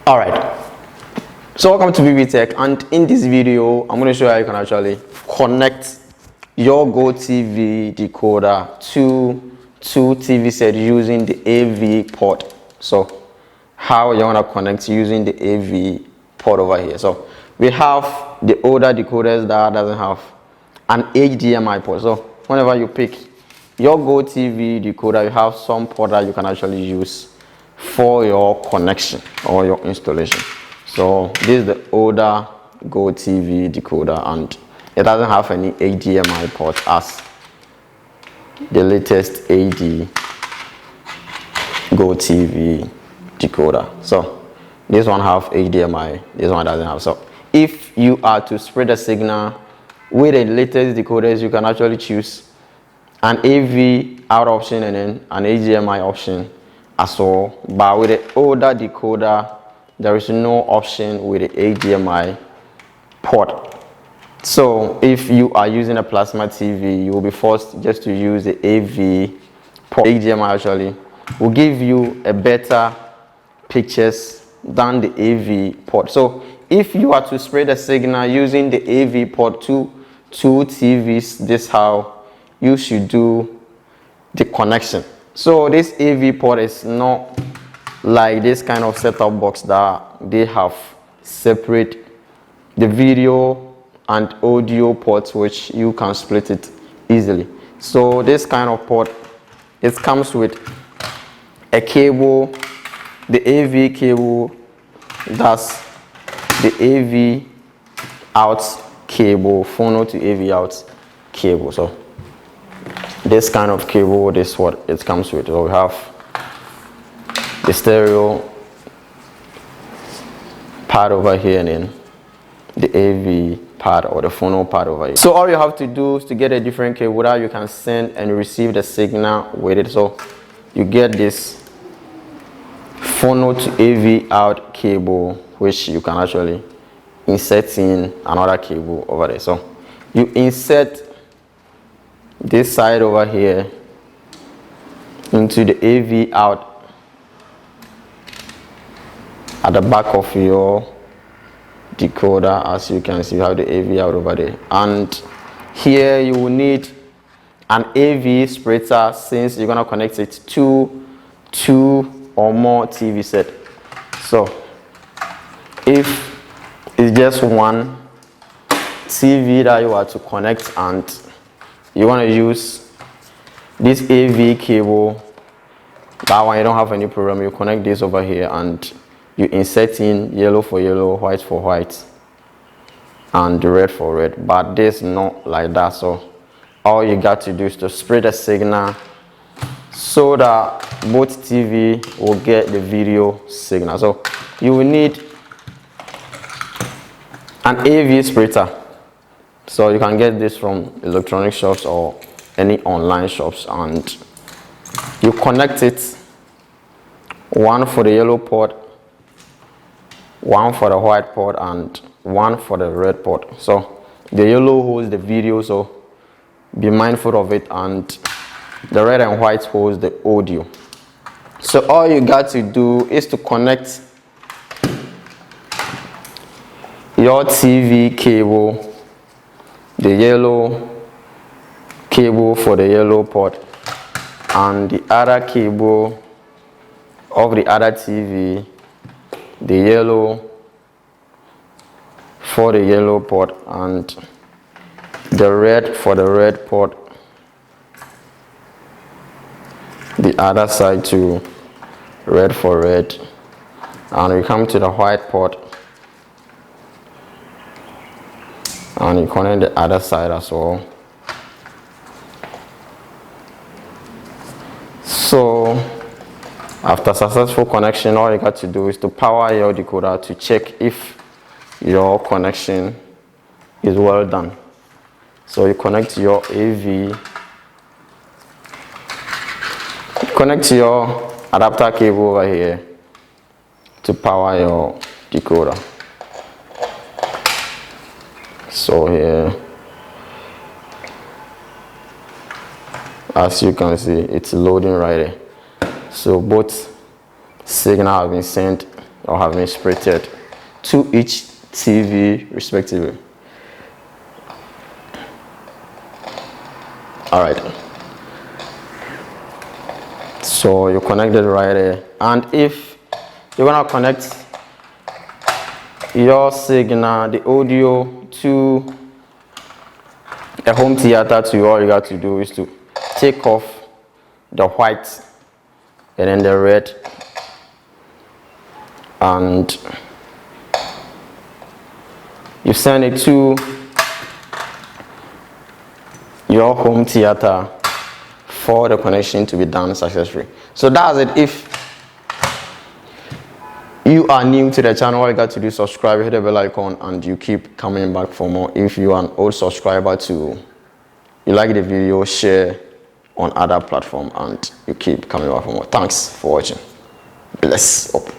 All right, so welcome to Pbteck, and in this video I'm going to show you how you can actually connect your Gotv decoder to two TV set using the AV port. So how you want to connect using the AV port over here. So we have the older decoders that doesn't have an HDMI port. So whenever you pick your Gotv decoder, you have some port that you can actually use for your connection or your installation. So this is the older Gotv decoder, and it doesn't have any HDMI port as the latest AD Gotv decoder. So this one have HDMI, this one doesn't have. So if you are to spread the signal with the latest decoders, you can actually choose an AV out option and then an HDMI option as well. But with the older decoder, there is no option with the HDMI port. So if you are using a plasma TV, you will be forced just to use the AV port. HDMI actually will give you a better pictures than the AV port. So if you are to spread a signal using the AV port to two TVs, this is how you should do the connection. So this AV port is not like this kind of setup box that they have separate the video and audio ports, which you can split it easily. So this kind of port, it comes with a cable, the AV cable, that's the AV out cable, phono to AV out cable. So this kind of cable, this is what it comes with. So we have the stereo part over here and then the AV part or the phono part over here. So all you have to do is to get a different cable that you can send and receive the signal with it. So you get this phono to AV out cable, which you can actually insert in another cable over there. So you insert this side over here into the AV out at the back of your decoder. As you can see, you have the AV out over there, and here you will need an AV splitter since you're going to connect it to two or more TV set. So if it's just one TV that you are to connect and you want to use this AV cable, that one you don't have any problem. You connect this over here and you insert in yellow for yellow, white for white, and red for red. But this not like that. So all you got to do is to spread the signal so that both TV will get the video signal. So you will need an AV splitter. So you can get this from electronic shops or any online shops, and you connect it, one for the yellow port, one for the white port, and one for the red port. So the yellow holds the video, so be mindful of it, and the red and white holds the audio. So all you got to do is to connect your TV cable, the yellow cable for the yellow port, and the other cable of the other TV, the yellow for the yellow port, and the red for the red port, the other side to red for red, and we come to the white port and you connect the other side as well. So after successful connection, all you got to do is to power your decoder to check if your connection is well done. So you connect your AV, connect your adapter cable over here to power your decoder. So here, as you can see, it's loading right there. So both signal have been sent or have been splitted to each TV respectively. All right. So you connected right there, and if you're gonna connect your signal, the audio, to a home theater, to all you got to do is to take off the white and then the red, and you send it to your home theater for the connection to be done successfully. So that's it. If you are new to the channel, all you got to do is subscribe, hit the bell icon, and you keep coming back for more. If you are an old subscriber too, you like the video, share on other platforms, and you keep coming back for more. Thanks for watching. Bless up.